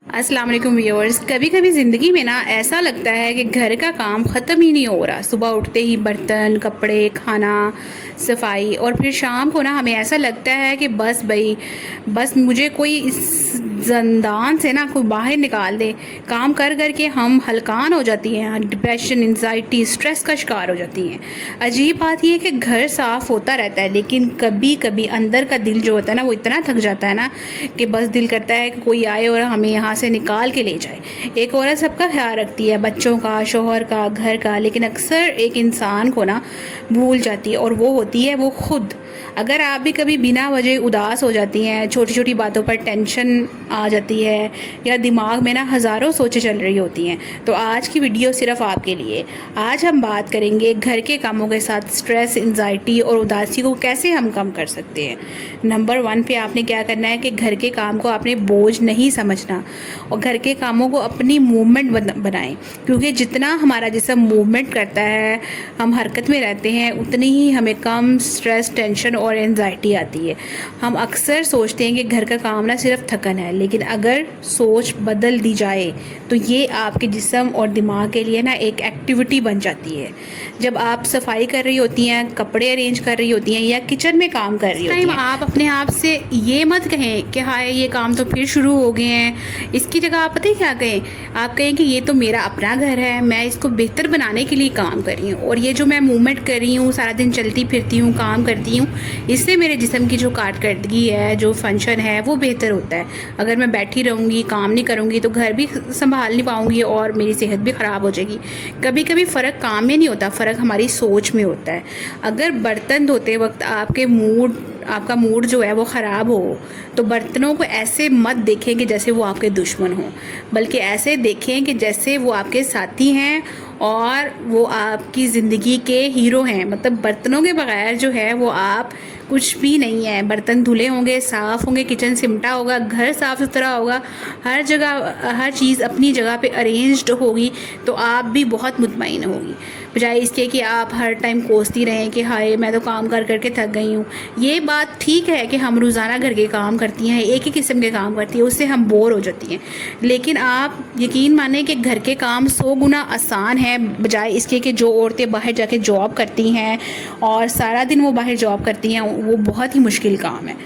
अस्सलाम वालेकुम व्यूअर्स। कभी कभी ज़िंदगी में ना ऐसा लगता है कि घर का काम ख़त्म ही नहीं हो रहा। सुबह उठते ही बर्तन, कपड़े, खाना, सफाई, और फिर शाम को ना हमें ऐसा लगता है कि बस भाई, बस मुझे कोई इस ज़ंदान से ना कोई बाहर निकाल दे। काम कर कर के हम हलकान हो जाती हैं, डिप्रेशन, एंजाइटी, स्ट्रेस का शिकार हो जाती हैं। अजीब बात यह है कि घर साफ़ होता रहता है, लेकिन कभी कभी अंदर का दिल जो होता है ना, वो इतना थक जाता है ना कि बस दिल करता है कि कोई आए और हमें यहाँ से निकाल के ले जाए। एक औरत सबका ख्याल रखती है, बच्चों का, शोहर का, घर का, लेकिन अक्सर एक इंसान को ना भूल जाती है, और वो होती है वो खुद। अगर आप भी कभी बिना वजह उदास हो जाती हैं, छोटी छोटी बातों पर टेंशन आ जाती है, या दिमाग में ना हज़ारों सोचें चल रही होती हैं, तो आज की वीडियो सिर्फ आपके लिए। आज हम बात करेंगे घर के कामों के साथ स्ट्रेस, एंजाइटी और उदासी को कैसे हम कम कर सकते हैं। नंबर 1 पे आपने क्या करना है कि घर के काम को आपने बोझ नहीं समझना, और घर के कामों को अपनी मूवमेंट बनाएं, क्योंकि जितना हमारा जिस्म मूवमेंट करता है, हम हरकत में रहते हैं, उतनी ही हमें कम स्ट्रेस, टेंशन और एंजाइटी आती है। हम अक्सर सोचते हैं कि घर का काम ना सिर्फ थकन है, लेकिन अगर सोच बदल दी जाए तो ये आपके जिस्म और दिमाग के लिए ना एक एक्टिविटी बन जाती है। जब आप सफाई कर रही होती हैं, कपड़े अरेंज कर रही होती हैं, या किचन में काम कर रही होती हैं, आप अपने आप से ये मत कहें कि हाय ये काम तो फिर शुरू हो गए हैं। इसकी जगह आप पता है क्या कहें? आप कहें कि ये तो मेरा अपना घर है, मैं इसको बेहतर बनाने के लिए काम कर रही हूँ, और ये जो मैं मूवमेंट कर रही हूँ, सारा दिन चलती फिरती हूँ, काम करती हूँ, इससे मेरे जिस्म की जो कारकर्दगी है, जो फंक्शन है, वो बेहतर होता है। अगर मैं बैठी रहूँगी, काम नहीं करूँगी, तो घर भी संभाल नहीं पाऊँगी और मेरी सेहत भी ख़राब हो जाएगी। कभी कभी फ़र्क काम में नहीं होता, फ़र्क हमारी सोच में होता है। अगर बर्तन धोते वक्त आपका मूड जो है वो ख़राब हो, तो बर्तनों को ऐसे मत देखें कि जैसे वो आपके दुश्मन हों, बल्कि ऐसे देखें कि जैसे वो आपके साथी हैं और वो आपकी ज़िंदगी के हीरो हैं। मतलब बर्तनों के बगैर जो है वो आप कुछ भी नहीं है। बर्तन धुले होंगे, साफ़ होंगे, किचन सिमटा होगा, घर साफ़ सुथरा होगा, हर जगह हर चीज़ अपनी जगह पे अरेंज्ड होगी, तो आप भी बहुत मुतमईन होगी, बजाय इसके कि आप हर टाइम कोसती रहें कि हाय मैं तो काम कर करके थक गई हूँ। ये बात ठीक है कि हम रोज़ाना घर के काम करती हैं, एक ही किस्म के काम करती हैं, उससे हम बोर हो जाती हैं, लेकिन आप यकीन मानें कि घर के काम 100 गुना आसान है, बजाय इसके कि जो औरतें बाहर जाके जॉब करती हैं और सारा दिन वो बाहर जॉब करती हैं, वो बहुत ही मुश्किल काम है।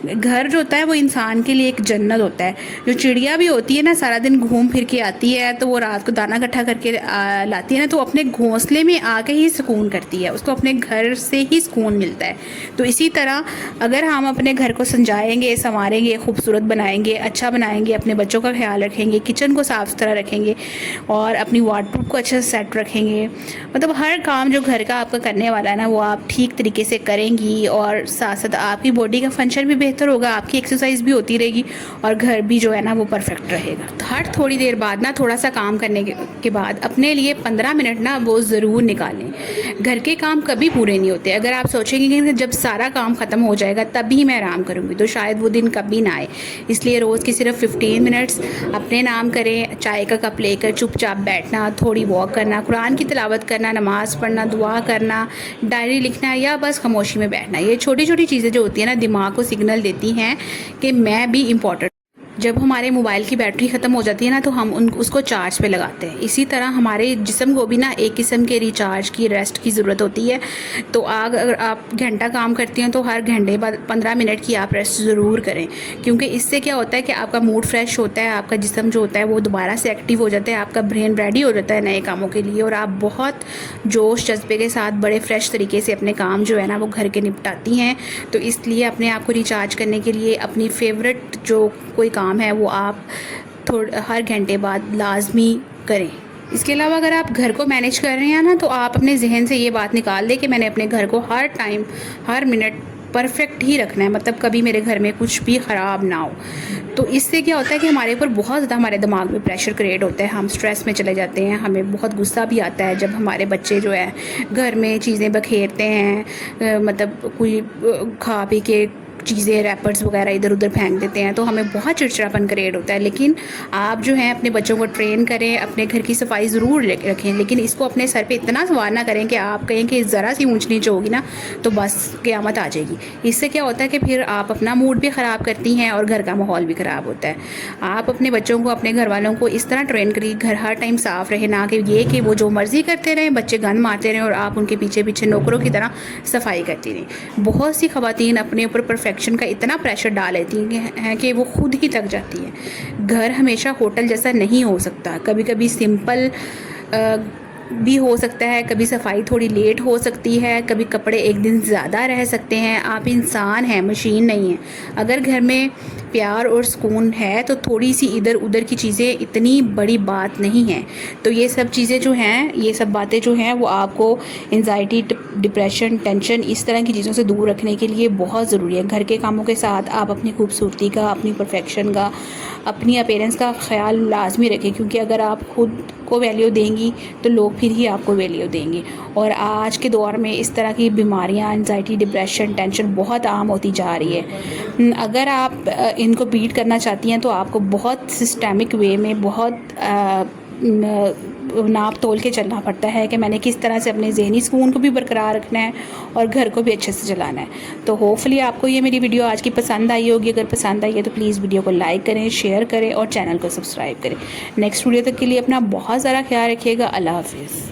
घर जो होता है वो इंसान के लिए एक जन्नत होता है। जो चिड़िया भी होती है ना, सारा दिन घूम फिर के आती है, तो वो रात को दाना इकट्ठा करके लाती है ना, तो अपने घोंसले में आके ही सुकून करती है, उसको अपने घर से ही सुकून मिलता है। तो इसी तरह अगर हम अपने घर को संजाएंगे, संवारेंगे, खूबसूरत बनाएंगे, अच्छा बनाएंगे, अपने बच्चों का ख्याल रखेंगे, किचन को साफ़ सुथरा रखेंगे, और अपनी वार्डरोब को अच्छा सेट रखेंगे, मतलब हर काम जो घर का आपका करने वाला है ना, वो आप ठीक तरीके से करेंगी, और साथ साथ आपकी बॉडी का फंक्शन भी बेहतर होगा, आपकी एक्सरसाइज भी होती रहेगी, और घर भी जो है ना वो परफेक्ट रहेगा। तो हर थोड़ी देर बाद ना, थोड़ा सा काम करने के बाद अपने लिए 15 मिनट ना वो ज़रूर निकालें। घर के काम कभी पूरे नहीं होते। अगर आप सोचेंगे कि जब सारा काम ख़त्म हो जाएगा तभी मैं आराम करूँगी, तो शायद वो दिन कभी ना आए। इसलिए रोज़ की सिर्फ 15 मिनट्स अपने नाम करें। चाय का कप लेकर चुपचाप बैठना, थोड़ी वॉक करना, कुरान की तिलावत करना, नमाज़ पढ़ना, दुआ करना, डायरी लिखना, या बस खामोशी में बैठना। ये छोटी छोटी चीज़ें जो होती है ना, दिमाग को सिग्नल देती हैं कि मैं भी इम्पोर्टेंट। जब हमारे मोबाइल की बैटरी ख़त्म हो जाती है ना, तो हम उसको चार्ज पे लगाते हैं। इसी तरह हमारे जिस्म को भी ना एक किस्म के रिचार्ज की, रेस्ट की ज़रूरत होती है। तो अगर आप घंटा काम करती हैं, तो हर घंटे बाद 15 मिनट की आप रेस्ट ज़रूर करें, क्योंकि इससे क्या होता है कि आपका मूड फ्रेश होता है, आपका जिस्म जो होता है वो दोबारा से एक्टिव हो जाता है, आपका ब्रेन रेडी हो जाता है नए कामों के लिए, और आप बहुत जोश जज्बे के साथ बड़े फ्रेश तरीके से अपने काम जो है ना वो घर के निपटाती हैं। तो इसलिए अपने आप को रिचार्ज करने के लिए अपनी फेवरेट जो कोई काम है वो आप हर घंटे बाद लाजमी करें। इसके अलावा अगर आप घर को मैनेज कर रहे हैं ना, तो आप अपने जहन से ये बात निकाल दें कि मैंने अपने घर को हर टाइम, हर मिनट परफेक्ट ही रखना है, मतलब कभी मेरे घर में कुछ भी ख़राब ना हो। तो इससे क्या होता है कि हमारे ऊपर बहुत ज़्यादा, हमारे दिमाग में प्रेशर क्रिएट होता है, हम स्ट्रेस में चले जाते हैं, हमें बहुत गुस्सा भी आता है जब हमारे बच्चे जो है घर में चीज़ें बखेरते हैं, मतलब कोई खा पी के چیزیں ریپرز وغیرہ ادھر ادھر پھینک دیتے ہیں، تو ہمیں بہت چڑچڑاپن کریٹ ہوتا ہے. لیکن آپ جو ہیں اپنے بچوں کو ٹرین کریں، اپنے گھر کی صفائی ضرور رکھیں، لیکن اس کو اپنے سر پہ اتنا سوار نہ کریں کہ آپ کہیں کہ ذرا سی اونچ نیچ ہوگی نا تو بس قیامت آ جائے گی. اس سے کیا ہوتا ہے کہ پھر آپ اپنا موڈ بھی خراب کرتی ہیں اور گھر کا ماحول بھی خراب ہوتا ہے. آپ اپنے بچوں کو، اپنے گھر والوں کو اس طرح ٹرین کریے گھر ہر ٹائم صاف رہے، نہ کہ یہ کہ وہ جو مرضی کرتے رہیں، بچے گند مارتے رہیں اور آپ ان کے پیچھے پیچھے نوکروں کی طرح صفائی کرتی رہیں. بہت سی خواتین اپنے اوپر پرفیکشن کا اتنا پریشر ڈال لیتی ہیں کہ وہ خود ہی تک جاتی ہیں. گھر ہمیشہ ہوٹل جیسا نہیں ہو سکتا، کبھی کبھی سمپل بھی ہو سکتا ہے، کبھی صفائی تھوڑی لیٹ ہو سکتی ہے، کبھی کپڑے ایک دن زیادہ رہ سکتے ہیں. آپ انسان ہیں، مشین نہیں ہیں. اگر گھر میں پیار اور سکون ہے تو تھوڑی سی ادھر ادھر کی چیزیں اتنی بڑی بات نہیں ہیں. تو یہ سب چیزیں جو ہیں، یہ سب باتیں جو ہیں وہ آپ کو انزائٹی، ڈپریشن، ٹینشن اس طرح کی چیزوں سے دور رکھنے کے لیے بہت ضروری ہے. گھر کے کاموں کے ساتھ آپ اپنی خوبصورتی کا، اپنی پرفیکشن کا، اپنی اپیرنس کا خیال لازمی رکھیں، کیونکہ اگر آپ خود کو ویلیو دیں گی تو لوگ پھر ہی آپ کو ویلیو دیں گے. اور آج کے دور میں اس طرح کی بیماریاں، انزائٹی، ڈپریشن، ٹینشن بہت عام ہوتی جا رہی ہے. اگر آپ ان کو بیٹ کرنا چاہتی ہیں تو آپ کو بہت سسٹمک وے میں، بہت ناپ تول کے چلنا پڑتا ہے کہ میں نے کس طرح سے اپنے ذہنی سکون کو بھی برقرار رکھنا ہے اور گھر کو بھی اچھے سے چلانا ہے. تو ہوپفلی آپ کو یہ میری ویڈیو آج کی پسند آئی ہوگی. اگر پسند آئی ہے تو پلیز ویڈیو کو لائک کریں، شیئر کریں اور چینل کو سبسکرائب کریں. نیکسٹ ویڈیو تک کے لیے اپنا بہت سارا خیال رکھیے گا. اللہ حافظ.